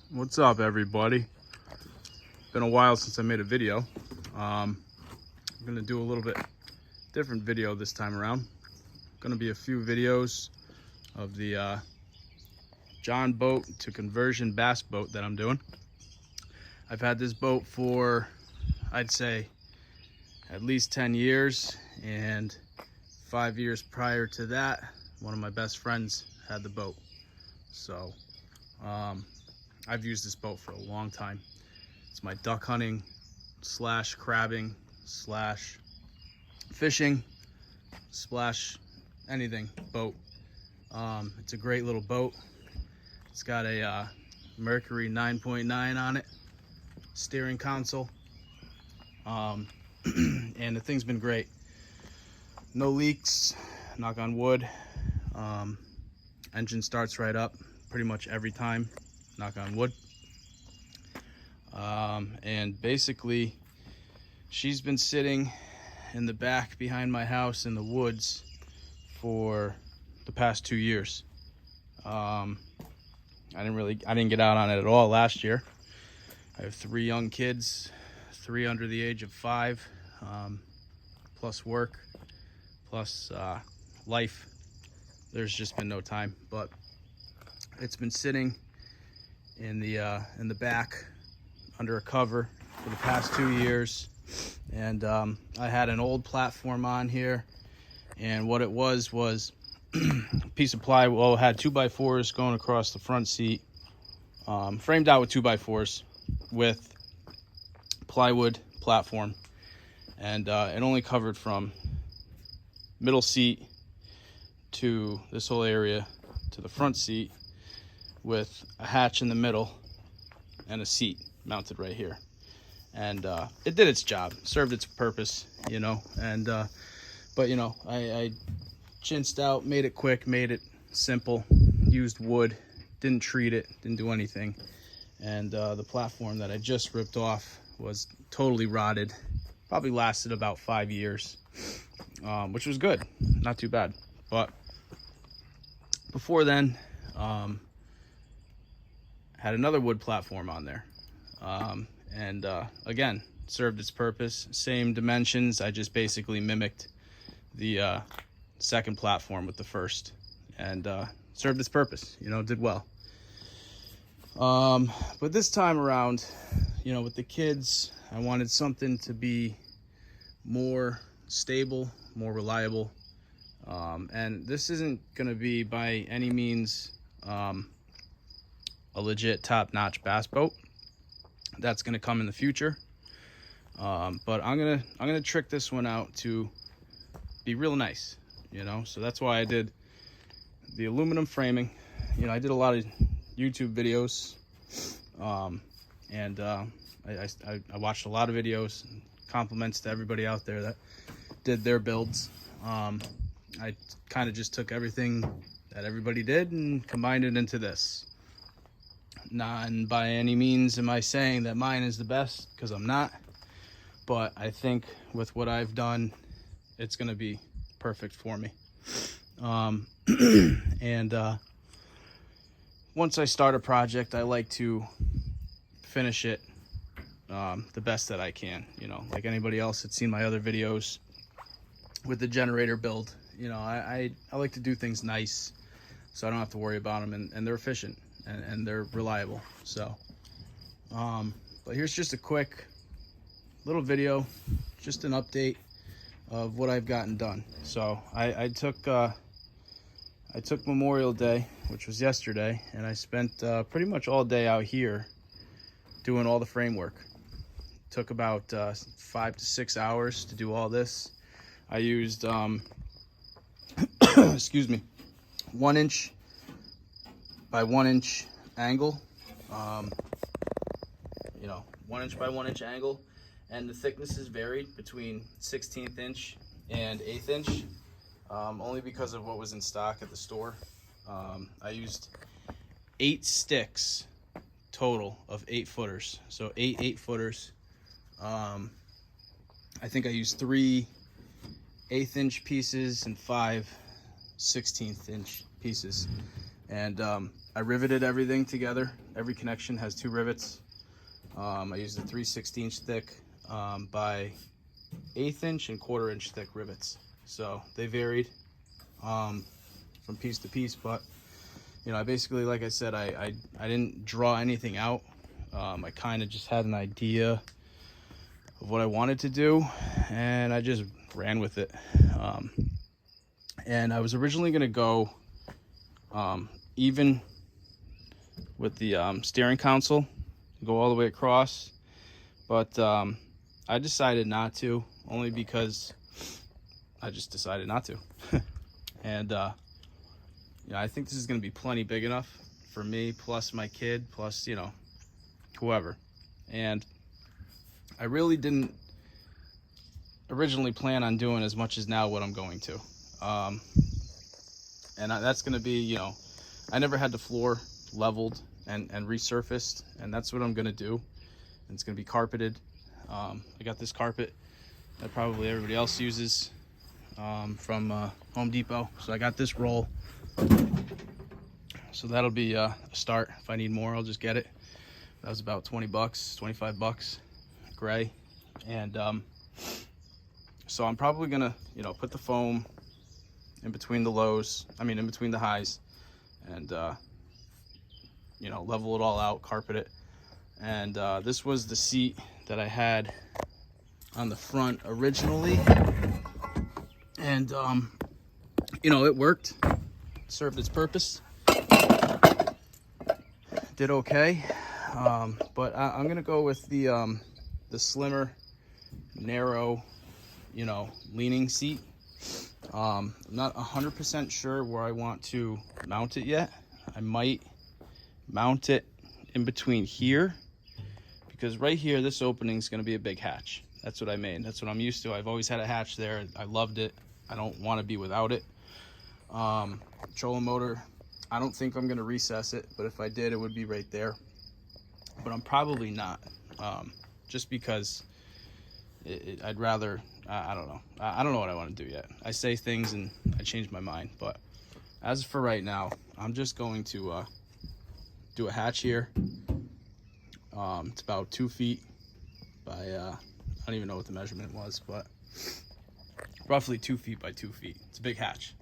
What's up, everybody? Been a while since I made a video. I'm gonna do a little bit different video this time around. Gonna be a few videos of the John boat to conversion bass boat that I'm doing. I've had this boat for, I'd say, at least 10 years, and 5 years prior to that, one of my best friends had the boat. So I've used this boat for a long time. It's my duck hunting slash crabbing slash fishing slash anything boat. It's a great little boat. It's got a Mercury 9.9 on it, steering console, and the thing's been great. No leaks, knock on wood. Engine starts right up pretty much every time, knock on wood. And basically she's been sitting in the back behind my house in the woods for the past 2 years. I didn't get out on it at all last year. I have 3 young kids, 3 under the age of 5, plus work, plus life. There's just been no time, but it's been sitting in the back under a cover for the past 2 years. And I had an old platform on here, and what it was a piece of plywood. Well, it had 2x4s going across the front seat, framed out with 2x4s with plywood platform, and it only covered from middle seat to this whole area to the front seat, with a hatch in the middle and a seat mounted right here. And it did its job, served its purpose, you know. And but you know, I chinsed out, made it quick, made it simple, used wood, didn't treat it, didn't do anything. And the platform that I just ripped off was totally rotted. Probably lasted about 5 years, which was good, not too bad. But before then, had another wood platform on there, and again, served its purpose, same dimensions. I just basically mimicked the second platform with the first, and served its purpose, you know, did well. But this time around, you know, with the kids, I wanted something to be more stable, more reliable. And this isn't going to be by any means a legit top-notch bass boat. That's going to come in the future. But I'm gonna trick this one out to be real nice, you know. So that's why I did the aluminum framing. You know, I did a lot of YouTube videos, and I watched a lot of videos. Compliments to everybody out there that did their builds. I kind of just took everything that everybody did and combined it into this. Not by any means am I saying that mine is the best, because I'm not. But I think with what I've done, it's going to be perfect for me. And once I start a project, I like to finish it the best that I can. You know, like anybody else that's seen my other videos with the generator build. You know, I like to do things nice, so I don't have to worry about them, and they're efficient and they're reliable. So, but here's just a quick little video, just an update of what I've gotten done. So I took Memorial Day, which was yesterday, and I spent pretty much all day out here doing all the framework. Took about 5 to 6 hours to do all this. I used excuse me, 1 inch by 1 inch angle, you know, 1 inch by 1 inch angle, and the thicknesses varied between 16th inch and 1/8 inch, only because of what was in stock at the store. I used 8 sticks total of 8-footers, so 8 8-footers. I think I used 3 1/8 inch pieces and 5 16th inch pieces. And I riveted everything together. Every connection has 2 rivets. I used a 3/16 thick by 1/8 inch and 1/4 inch thick rivets. So they varied from piece to piece, but you know, I basically, like I said, I didn't draw anything out. I kind of just had an idea of what I wanted to do, and I just ran with it. And I was originally going to go even with the steering console, go all the way across, but I decided not to, only because I just decided not to. And yeah, I think this is going to be plenty big enough for me, plus my kid, plus, you know, whoever. And I really didn't originally plan on doing as much as now what I'm going to. And that's going to be, you know, I never had the floor leveled and resurfaced, and that's what I'm going to do. And it's going to be carpeted. I got this carpet that probably everybody else uses from Home Depot. So I got this roll. So that'll be a start. If I need more, I'll just get it. That was about 20 bucks, 25 bucks, gray. And so I'm probably gonna, you know, put the foam in between the lows, in between the highs, and you know, level it all out, carpet it. And this was the seat that I had on the front originally, and you know, it worked, served its purpose, did okay. But I'm gonna go with the slimmer, narrow, you know, leaning seat. I'm not 100% sure where I want to mount it yet. I might mount it in between here, because right here, this opening is going to be a big hatch. That's what I made. That's what I'm used to. I've always had a hatch there. I loved it. I don't want to be without it. Trolling motor, I don't think I'm going to recess it, but if I did, it would be right there. But I'm probably not, just because I'd rather, I don't know. I don't know what I want to do yet. I say things and I change my mind, but as for right now, I'm just going to do a hatch here. It's about 2 feet by, I don't even know what the measurement was, but roughly 2 feet by 2 feet. It's a big hatch.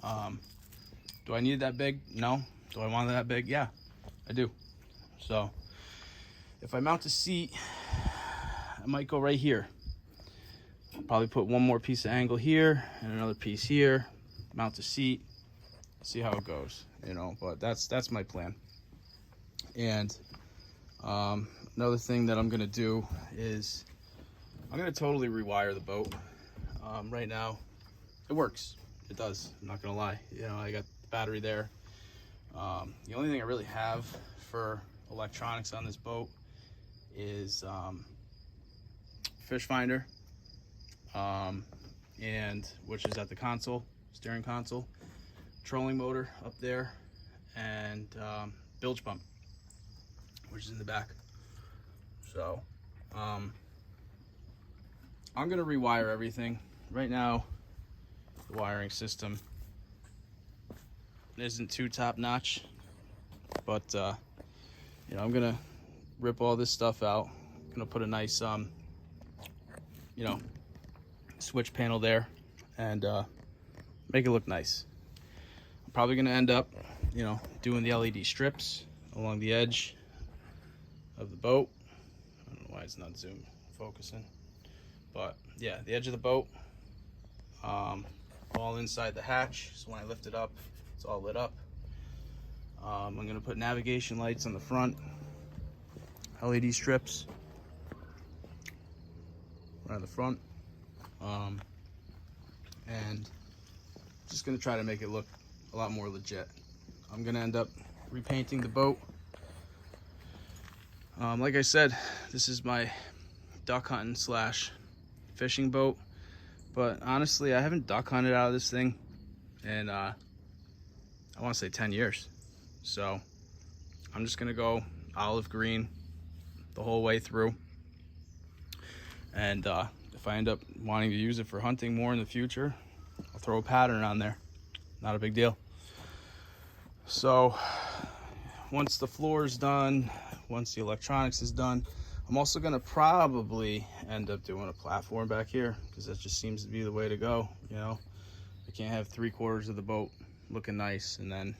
Do I need it that big? No. Do I want it that big? Yeah, I do. So if I mount the seat, I might go right here. Probably put one more piece of angle here and another piece here, mount the seat, see how it goes, you know, but that's my plan. And another thing that I'm gonna do is I'm gonna totally rewire the boat. Right now it works, it does, I'm not gonna lie. You know, I got the battery there. The only thing I really have for electronics on this boat is fish finder, and which is at the console, steering console, trolling motor up there, and bilge pump, which is in the back. So I'm gonna rewire everything. Right now the wiring system isn't too top notch, but you know, I'm gonna rip all this stuff out. I'm gonna put a nice you know, switch panel there and make it look nice. I'm probably gonna end up, you know, doing the LED strips along the edge of the boat. I don't know why it's not zoom focusing, but yeah, the edge of the boat, all inside the hatch, so when I lift it up, it's all lit up. I'm gonna put navigation lights on the front, LED strips right on the front, and just gonna try to make it look a lot more legit. I'm gonna end up repainting the boat. Like I said, this is my duck hunting / fishing boat, but honestly, I haven't duck hunted out of this thing in I want to say 10 years. So I'm just gonna go olive green the whole way through, and if I end up wanting to use it for hunting more in the future, I'll throw a pattern on there. Not a big deal. So once the floor is done, once the electronics is done, I'm also gonna probably end up doing a platform back here, because that just seems to be the way to go. You know, I can't have 3/4 of the boat looking nice and then,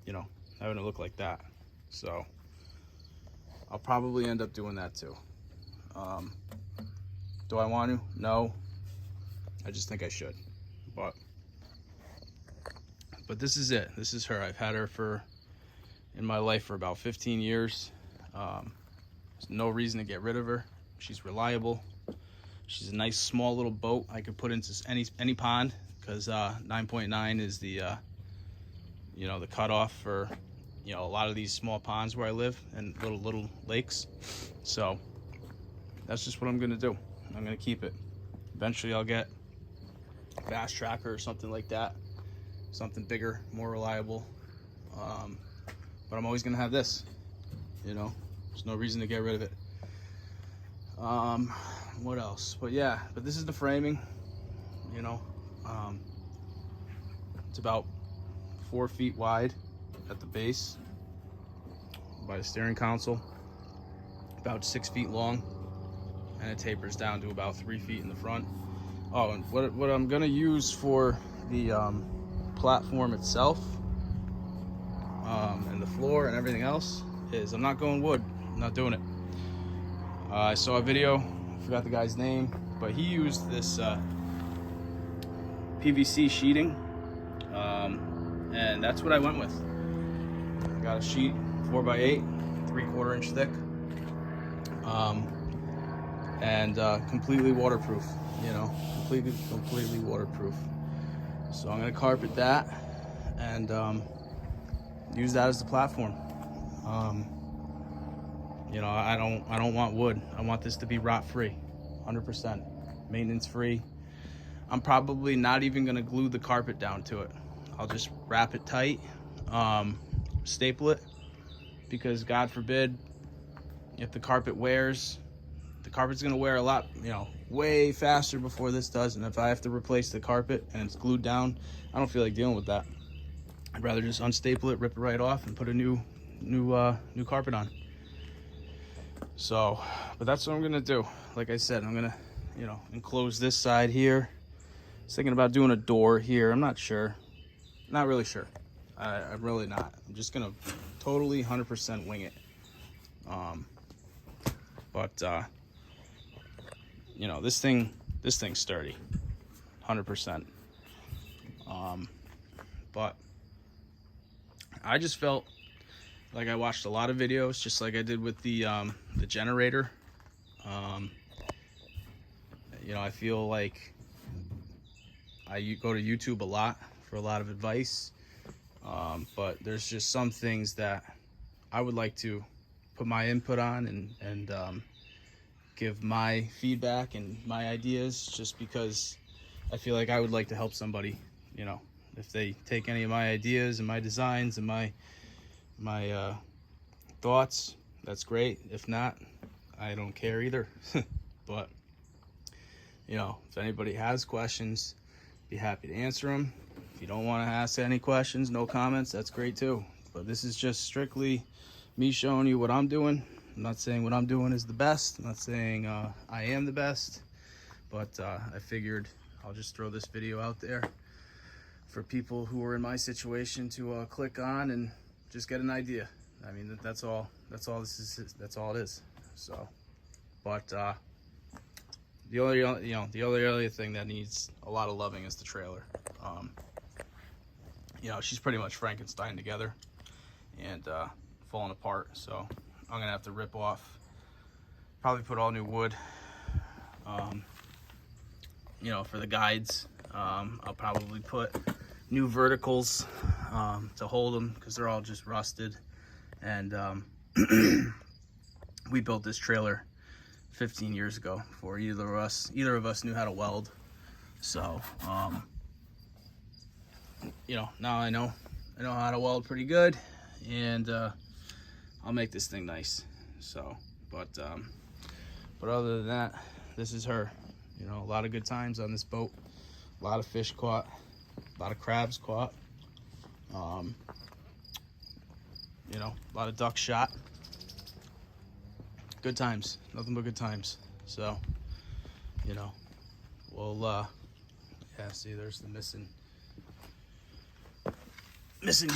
you know, having it look like that. So I'll probably end up doing that too. Do I want to? No. I just think I should. But this is it. This is her. I've had her in my life for about 15 years. There's no reason to get rid of her. She's reliable. She's a nice small little boat I could put into any pond, because 9.9 is the you know, the cutoff for, you know, a lot of these small ponds where I live and little lakes. So that's just what I'm gonna do. I'm gonna keep it. Eventually I'll get a Bass Tracker or something like that, something bigger, more reliable. But I'm always gonna have this, you know. There's no reason to get rid of it. What else? But yeah, but this is the framing, you know. It's about 4 feet wide at the base by the steering console, about 6 feet long, and it tapers down to about 3 feet in the front. Oh, and what I'm gonna use for the platform itself, and the floor and everything else, is I'm not going wood. I'm not doing it. I saw a video, I forgot the guy's name, but he used this PVC sheeting, and that's what I went with. I got a sheet 4x8, 3/4 inch thick, and completely waterproof, you know, completely waterproof. So I'm gonna carpet that and use that as the platform. You know, I don't want wood. I want this to be rot free, 100%, maintenance free. I'm probably not even gonna glue the carpet down to it. I'll just wrap it tight, staple it, because God forbid if the carpet wears, the carpet's gonna wear a lot, you know, way faster before this does. And if I have to replace the carpet and it's glued down, I don't feel like dealing with that. I'd rather just unstaple it, rip it right off, and put a new carpet on. So, but that's what I'm gonna do. Like I said, I'm gonna, you know, enclose this side here. I was thinking about doing a door here. I'm not sure. Not really sure. I'm really not. I'm just gonna totally 100% wing it. But you know, this thing's sturdy, 100%. But I just felt like I watched a lot of videos, just like I did with the generator. You know, I feel like I go to YouTube a lot for a lot of advice, but there's just some things that I would like to put my input on and give my feedback and my ideas, just because I feel like I would like to help somebody. You know, if they take any of my ideas and my designs and my thoughts, that's great. If not, I don't care either. But you know, if anybody has questions, be happy to answer them. If you don't want to ask any questions, no comments, that's great too. But this is just strictly me showing you what I'm doing. I'm not saying what I'm doing is the best. I'm not saying I am the best, but I figured I'll just throw this video out there for people who are in my situation to click on and just get an idea. I mean, that's all this is. That's all it is. So, but the other thing that needs a lot of loving is the trailer. You know, she's pretty much Frankenstein together and falling apart. So I'm gonna have to rip off, probably put all new wood. You know, for the guides, I'll probably put new verticals to hold them, because they're all just rusted. And we built this trailer 15 years ago before either of us knew how to weld. So you know, now I know how to weld pretty good, and I'll make this thing nice. So, but other than that, this is her. You know, a lot of good times on this boat, a lot of fish caught, a lot of crabs caught. you know, a lot of ducks shot. Good times, nothing but good times. So, you know, we'll, yeah, see, there's the missing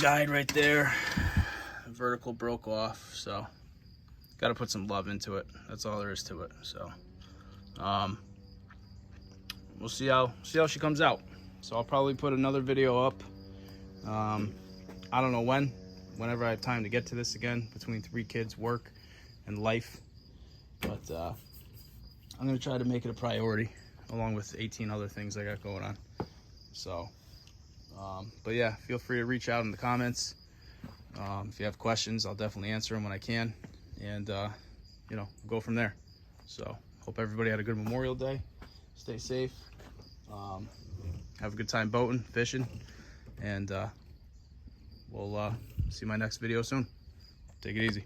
guide right there. The vertical broke off, so got to put some love into it. That's all there is to it. So, we'll see how she comes out. So I'll probably put another video up. I don't know whenever I have time to get to this again, between 3 kids, work, and life. But I'm gonna try to make it a priority, along with 18 other things I got going on. So, but yeah, feel free to reach out in the comments. If you have questions, I'll definitely answer them when I can, and you know, go from there. So, hope everybody had a good Memorial Day. Stay safe. Have a good time boating, fishing, and we'll see my next video soon. Take it easy.